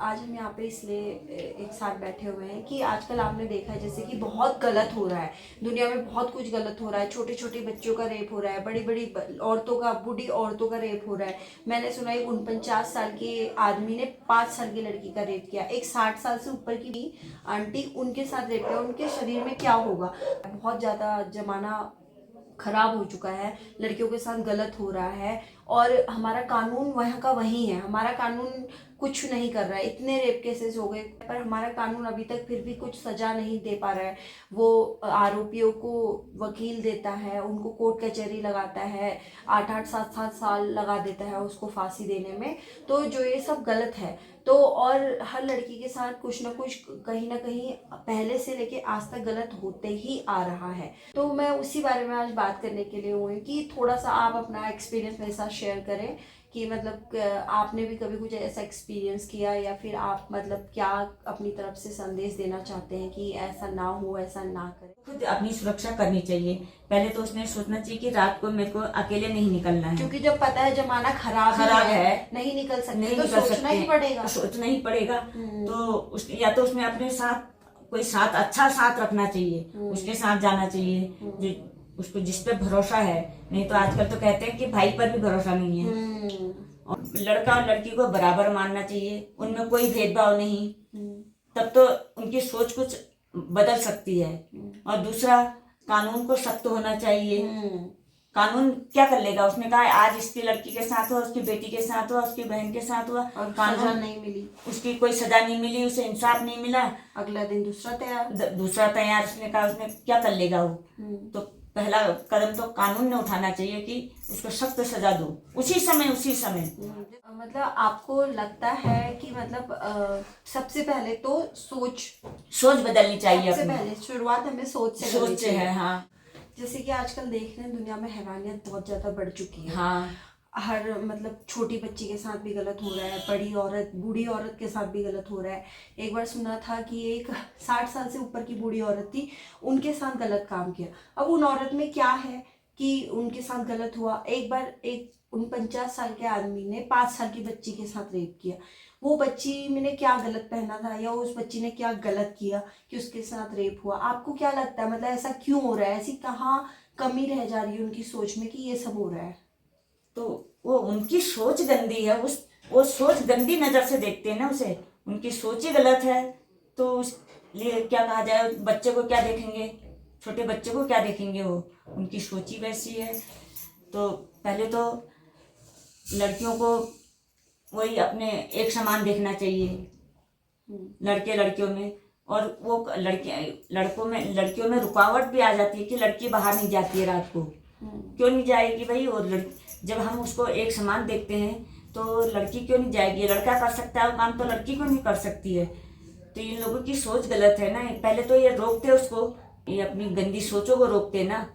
आज हम यहाँ पे इसलिए एक साथ बैठे हुए हैं कि आजकल आपने देखा है जैसे कि बहुत गलत हो रहा है। दुनिया में बहुत कुछ गलत हो रहा है। छोटे छोटे बच्चों का रेप हो रहा है, बड़ी बड़ी औरतों का, बूढ़ी औरतों का रेप हो रहा है। मैंने सुना एक 49 साल के आदमी ने 5 साल की लड़की का रेप किया। एक 60 साल से ऊपर की भी आंटी, उनके साथ रेप किया। उनके शरीर में क्या होगा। बहुत ज़्यादा जमाना खराब हो चुका है, लड़कियों के साथ गलत हो रहा है। और हमारा कानून वहाँ का वही है। हमारा कानून कुछ नहीं कर रहा है। इतने रेप केसेस हो गए पर हमारा कानून अभी तक फिर भी कुछ सजा नहीं दे पा रहा है। वो आरोपियों को वकील देता है, उनको कोर्ट कचहरी लगाता है, 8-8 7-7 साल लगा देता है उसको फांसी देने में। तो जो ये सब गलत है। तो और हर लड़की के साथ कुछ ना कुछ कहीं ना कहीं पहले से लेके आज तक गलत होते ही आ रहा है। तो मैं उसी बारे में आज बात करने के लिए हुई कि थोड़ा सा आप अपना एक्सपीरियंस मेरे साथ शेयर करें कि मतलब आपने भी कभी कुछ ऐसा एक्सपीरियंस किया या फिर आप मतलब क्या अपनी तरफ से संदेश देना चाहते हैं कि ऐसा ना हो, ऐसा ना करें। खुद अपनी सुरक्षा करनी चाहिए। पहले तो उसने सोचना चाहिए कि रात को मेरे को अकेले नहीं निकलना है, क्योंकि जब पता है जमाना खराब है, नहीं निकल सकते, नहीं तो निकल सोचना ही पड़ेगा। तो सोचना ही पड़ेगा। तो या तो उसने अपने साथ कोई साथ अच्छा साथ रखना चाहिए, उसके साथ जाना चाहिए जो उसको जिस पे भरोसा है। नहीं तो आजकल तो कहते हैं कि भाई पर भी भरोसा नहीं है। और लड़का और लड़की को बराबर मानना चाहिए, उनमें कोई भेदभाव नहीं। तब तो उनकी सोच कुछ बदल सकती है। और दूसरा, कानून को सख्त होना चाहिए। कानून क्या कर लेगा। उसने कहा आज इसकी लड़की के साथ हुआ, उसकी बेटी के साथ हुआ, उसकी बहन के साथ हुआ, और कानून सजा नहीं मिली, उसकी कोई सजा नहीं मिली, उसे इंसाफ नहीं मिला, अगला दिन दूसरा तैयार। उसने कहा उसने क्या कर लेगा वो। तो पहला कदम तो कानून ने उठाना चाहिए कि उसको सख्त सजा दो उसी समय। मतलब आपको लगता है कि मतलब सबसे पहले तो सोच बदलनी चाहिए। सबसे पहले शुरुआत हमें सोच से करनी चाहिए। है। हाँ, जैसे कि आजकल देख रहे हैं दुनिया में हैवानियत बहुत ज्यादा बढ़ चुकी है। हाँ, हर मतलब छोटी बच्ची के साथ भी गलत हो रहा है, बड़ी औरत, बूढ़ी औरत के साथ भी गलत हो रहा है। एक बार सुना था कि एक 60 साल से ऊपर की बूढ़ी औरत थी, उनके साथ गलत काम किया। अब उन औरत में क्या है कि उनके साथ गलत हुआ। एक बार एक 49 साल के आदमी ने 5 साल की बच्ची के साथ रेप किया। वो बच्ची ने क्या गलत पहना था या उस बच्ची ने क्या गलत किया कि उसके साथ रेप हुआ। आपको क्या लगता है मतलब ऐसा क्यों हो रहा है, ऐसी कहाँ कमी रह जा रही है उनकी सोच में कि ये सब हो रहा है। तो वो उनकी सोच गंदी है। वो सोच गंदी नजर से देखते हैं ना उसे। उनकी सोच ही गलत है। तो उसलिए क्या कहा जाए, बच्चे को क्या देखेंगे, छोटे बच्चे को क्या देखेंगे। वो उनकी सोच ही वैसी है। तो पहले तो लड़कियों को वही अपने एक समान देखना चाहिए, लड़के लड़कियों में। और वो लड़कियों में रुकावट भी आ जाती है कि लड़की बाहर नहीं जाती है रात को। क्यों नहीं जाएगी भाई। और जब हम उसको एक समान देखते हैं तो लड़की क्यों नहीं जाएगी। लड़का कर सकता है वो काम, तो लड़की क्यों नहीं कर सकती है। तो इन लोगों की सोच गलत है ना। पहले तो ये रोकते उसको, ये अपनी गंदी सोचों को रोकते ना।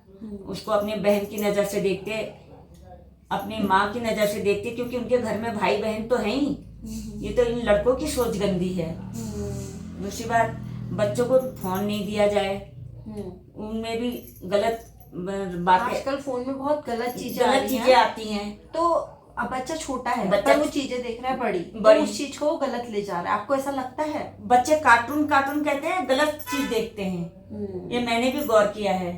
उसको अपनी बहन की नज़र से देखते, अपनी माँ की नज़र से देखते, क्योंकि उनके घर में भाई बहन तो हैं ही। ये तो इन लड़कों की सोच गंदी है। दूसरी बात, बच्चों को फोन नहीं दिया जाए। उनमें भी गलत बातें, आजकल फोन में बहुत गलत चीजें आती हैं। तो अब बच्चा छोटा है, बच्चा पर वो चीजें देख रहा है बड़ी, तो उस चीज को गलत ले जा रहा है। आपको ऐसा लगता है। बच्चे कार्टून कहते हैं, गलत चीज देखते हैं। ये मैंने भी गौर किया है।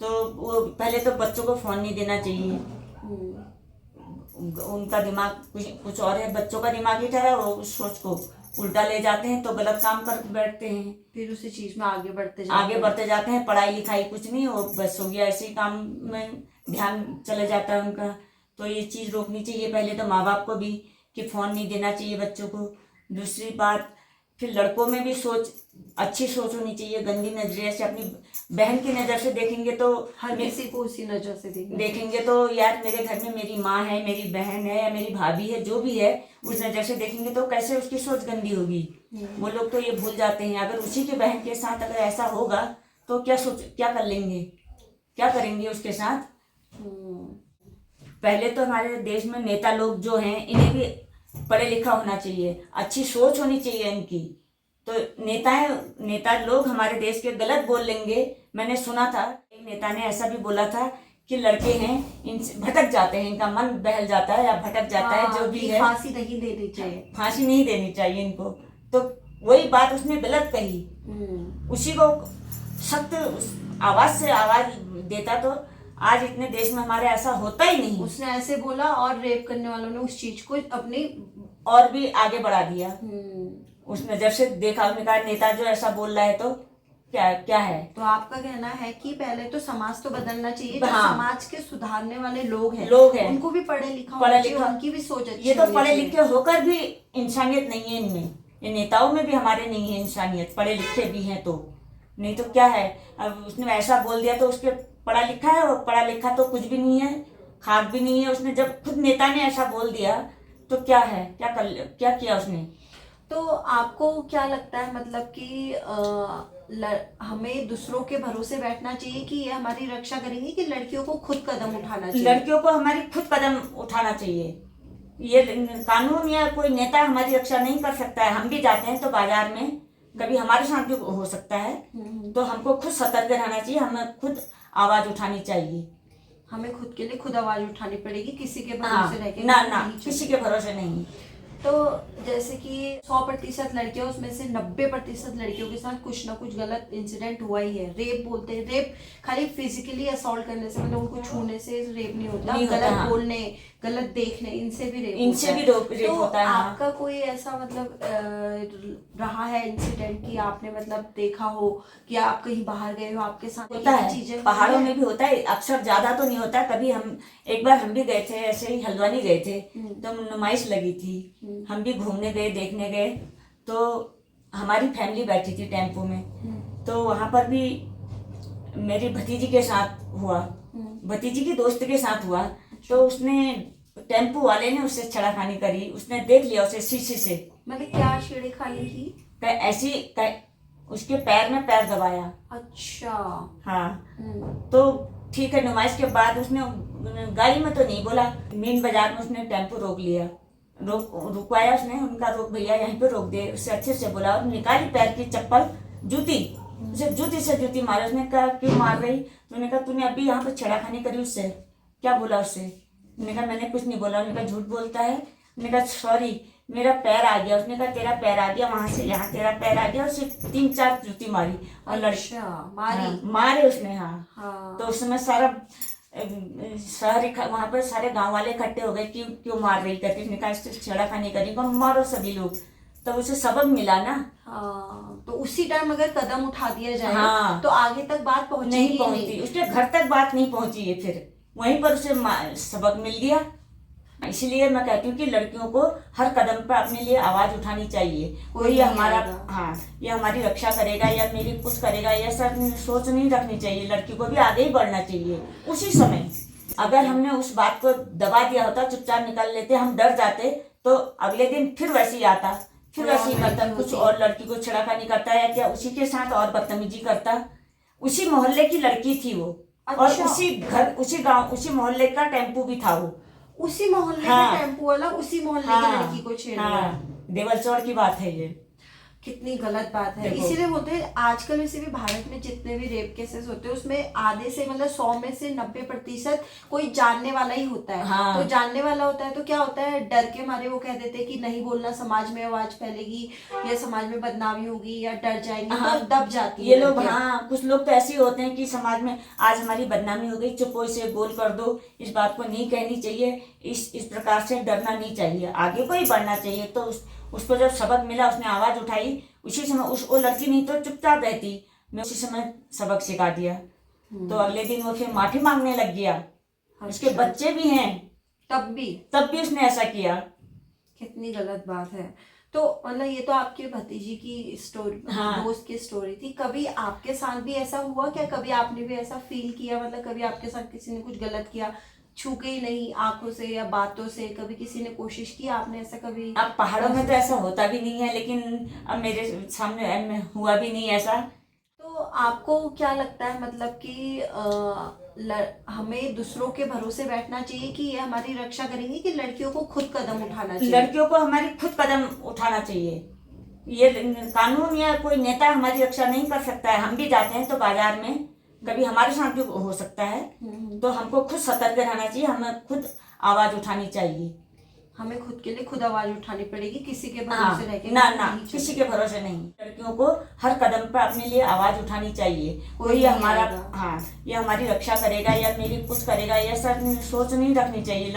तो वो पहले तो बच्चों को फोन नहीं देना चाहिए। उनका दिमाग कुछ और है, बच्चों का दिमाग ही ठहरा, वो उस सोच को उल्टा ले जाते हैं तो गलत काम कर बैठते हैं। फिर उसी चीज में आगे बढ़ते जाते हैं। पढ़ाई लिखाई कुछ नहीं, वो बस हो गया, ऐसे ही काम में ध्यान चले जाता है उनका। तो ये चीज़ रोकनी चाहिए पहले तो माँ बाप को भी, कि फ़ोन नहीं देना चाहिए बच्चों को। दूसरी बात, फिर लड़कों में भी अच्छी सोच होनी चाहिए। गंदी नजरिए से अपनी बहन की नज़र से देखेंगे तो हर किसी को उसी नजर से देखेंगे तो यार मेरे घर में मेरी माँ है, मेरी बहन है या मेरी भाभी है, जो भी है, उस नज़र से देखेंगे तो कैसे उसकी सोच गंदी होगी। वो लोग तो ये भूल जाते हैं। अगर उसी की बहन के साथ अगर ऐसा होगा तो क्या कर लेंगे, क्या करेंगे उसके साथ। पहले तो हमारे देश में नेता लोग जो हैं, इन्हें भी पढ़े लिखा होना चाहिए, अच्छी सोच होनी चाहिए इनकी। तो नेता लोग हमारे देश के गलत बोल लेंगे। मैंने सुना था एक नेता ने ऐसा भी बोला था कि लड़के हैं इनसे भटक जाते हैं, इनका मन बहल जाता है या भटक जाता है, जो भी कि है फांसी नहीं देनी चाहिए। फांसी नहीं देनी चाहिए इनको। तो वही बात उसने गलत कही, उसी को सख्त आवाज से आवाज देता तो आज इतने देश में हमारे ऐसा होता ही नहीं। उसने ऐसे बोला और रेप करने वालों ने उस चीज को अपनी और भी आगे बढ़ा दिया। उसने जब से देखा, उसने कहा नेता जो ऐसा बोल रहा है तो क्या क्या है। तो आपका कहना है कि पहले तो समाज तो बदलना चाहिए, जो हाँ। समाज के सुधारने वाले लोग हैं उनको भी पढ़े लिखा होना चाहिए, उनकी भी सोच अच्छी ये तो होनी पढ़े चाहिए। लिखे होकर भी इंसानियत नहीं है इनमें, ये नेताओं में भी हमारे नहीं है इंसानियत, पढ़े लिखे भी हैं तो। नहीं तो क्या है, अब उसने ऐसा बोल दिया तो उसके पढ़ा लिखा है, और पढ़ा लिखा तो कुछ भी नहीं है, खाक भी नहीं है। उसने जब खुद नेता ने ऐसा बोल दिया तो क्या है, क्या किया उसने। तो आपको क्या लगता है मतलब कि हमें दूसरों के भरोसे बैठना चाहिए कि ये हमारी रक्षा करेंगे, कि लड़कियों को खुद कदम उठाना चाहिए? लड़कियों को हमारी खुद कदम उठाना चाहिए। ये कानून या कोई नेता हमारी रक्षा नहीं कर सकता है। हम भी जाते हैं तो बाजार में कभी हमारे साथ भी हो सकता है, तो हमको खुद सतर्क रहना चाहिए, हमें खुद आवाज उठानी चाहिए। हमें खुद के लिए खुद आवाज उठानी पड़ेगी, किसी के हाँ, भरोसे रह के ना नहीं किसी के भरोसे नहीं। तो जैसे कि 100% लड़कियां, उसमें से 90% लड़कियों के साथ कुछ ना कुछ गलत इंसिडेंट हुआ ही है। रेप बोलते हैं, रेप खाली फिजिकली असॉल्ट करने से, मतलब उनको छूने से रेप नहीं होता, गलत हाँ। बोलने, गलत देखने, इनसे भी रेप रेप होता है। आपका कोई ऐसा मतलब रहा है इंसिडेंट कि आपने मतलब देखा हो कि आप कहीं बाहर गए हो, आपके साथ होता है, चीजें पहाड़ों में भी होता है, अक्सर ज्यादा तो नहीं होता। कभी एक बार हम भी गए थे, ऐसे ही हल्द्वानी गए थे, तो नुमाइश लगी थी, हम भी घूमने गए, देखने गए, तो हमारी फैमिली बैठी थी टेम्पो में, तो वहां पर भी मेरी भतीजी के साथ हुआ, भतीजी की दोस्त के साथ हुआ। तो उसने टेम्पो वाले ने उससे छेड़खानी करी, उसने देख लिया उसे शीशे से। मतलब क्या छेड़खानी की? ऐसी उसके पैर में पैर दबाया। अच्छा। हाँ, तो ठीक है, नुमाइश के बाद उसने गाड़ी में तो नहीं बोला, मेन बाजार में उसने टेम्पो रोक लिया, रुकवाया उसने, उनका रोक भैया यहीं पे रोक दे, उससे अच्छे से बोला और निकाली पैर की चप्पल, जूती, उसे जूती से जूती मारे। उसने कहा क्यों मार रही? तो कहा तूने अभी यहाँ पे छेड़खानी करी उससे, क्या बोला उससे? मैंने कहा मैंने कुछ नहीं बोला। उन्होंने कहा झूठ बोलता है। मैंने कहा सॉरी, मेरा पैर आ गया। उसने कहा तेरा पैर आ गया, वहां से यहाँ तेरा पैर आ गया, और सिर्फ 3-4 जूती मारी और अच्छा, मारी? हाँ, मारे उसने। हाँ। तो उस समय सारा शहर वहां पर सारे गांव वाले इकट्ठे हो गए, क्यों क्यों मार रही करके। उसने कहा इससे छेड़खानी करी, मारो सभी लोग। तो उसे सबक मिला ना। हाँ, तो उसी टाइम अगर कदम उठा दिया जाए हाँ, तो आगे तक बात पहुंचेगी नहीं पहुंचती, उसके घर तक बात नहीं पहुंची है, फिर वहीं पर उसे सबक मिल गया। इसलिए मैं कहती हूँ कि लड़कियों को हर कदम पर अपने लिए आवाज उठानी चाहिए। कोई ये हमारा ये हमारी रक्षा करेगा या मेरी कुछ करेगा, ये सब सोच नहीं रखनी चाहिए। लड़की को भी आगे ही बढ़ना चाहिए। उसी समय अगर हमने उस बात को दबा दिया होता, चुपचाप निकल लेते, हम डर जाते, तो अगले दिन फिर वैसे ही आता, फिर वैसे ही करता, कुछ और लड़की को छेड़खानी करता या क्या उसी के साथ और बदतमीजी करता। उसी मोहल्ले की लड़की थी वो। अच्छा। और उसी घर, उसी गांव, उसी मोहल्ले का टेम्पो भी था वो। उसी मोहल्ले का टेम्पो वाला उसी मोहल्ले की लड़की को छेड़ रहा है। देवलचौड़ की बात है ये। कितनी गलत बात है। इसीलिए बोलते हैं आजकल वैसे भी भारत में जितने भी रेप केसेस होते हैं उसमें आधे से मतलब 100 में से 90% कोई जानने वाला ही होता है। हाँ। तो जानने वाला होता है तो क्या होता है, डर के मारे वो कह देते हैं कि नहीं बोलना, समाज में आवाज फैलेगी या समाज में बदनामी होगी या डर जाएंगे। हाँ, तो दब जाती है ये लोग। हाँ, कुछ लोग तो ऐसे होते हैं कि समाज में आज हमारी बदनामी हो गई, चुप हो, इसे गोल कर दो, इस बात को नहीं कहनी चाहिए, इस प्रकार से डरना नहीं चाहिए, आगे को ही बढ़ना चाहिए। तो उसको जब सबक मिला, उसने आवाज उठाई, उसी समय वो लड़की नहीं तो चुपचाप रहती, मैं उसी समय सबक सिखा दिया। तो अगले दिन वो फिर माफी मांगने लग गया। उसके बच्चे भी हैं, तब भी उसने ऐसा किया। कितनी गलत बात है। तो मतलब ये तो आपके भतीजी की स्टोरी, दोस्त की स्टोरी थी। कभी आपके साथ भी ऐसा हुआ क्या? कभी आपने भी ऐसा फील किया, मतलब कभी आपके साथ किसी ने कुछ गलत किया, छू के ही नहीं, आंखों से या बातों से, कभी किसी ने कोशिश की, आपने ऐसा कभी? अब पहाड़ों में तो ऐसा होता भी नहीं है, लेकिन अब मेरे सामने हुआ भी नहीं ऐसा। तो आपको क्या लगता है मतलब कि हमें दूसरों के भरोसे बैठना चाहिए कि ये हमारी रक्षा करेंगे, कि लड़कियों को खुद कदम उठाना चाहिए? लड़कियों को हमारी खुद कदम उठाना चाहिए। ये कानून या कोई नेता हमारी रक्षा नहीं कर सकता है। हम भी जाते हैं तो बाजार में कभी हमारे साथ भी हो सकता है, तो हमको खुद सतर्क रहना चाहिए, हमें खुद आवाज उठानी चाहिए। हमें खुद के लिए खुद आवाज उठानी पड़ेगी, किसी के हाँ, भरोसे रह के ना ना नहीं किसी चलेगा। के भरोसे नहीं। लड़कियों को हर कदम पर अपने लिए आवाज उठानी चाहिए। कोई कोई नहीं हमारा आएगा। हाँ ये हमारी रक्षा करेगा या मेरी कुछ करेगा, ये सब सोच नहीं रखनी चाहिए।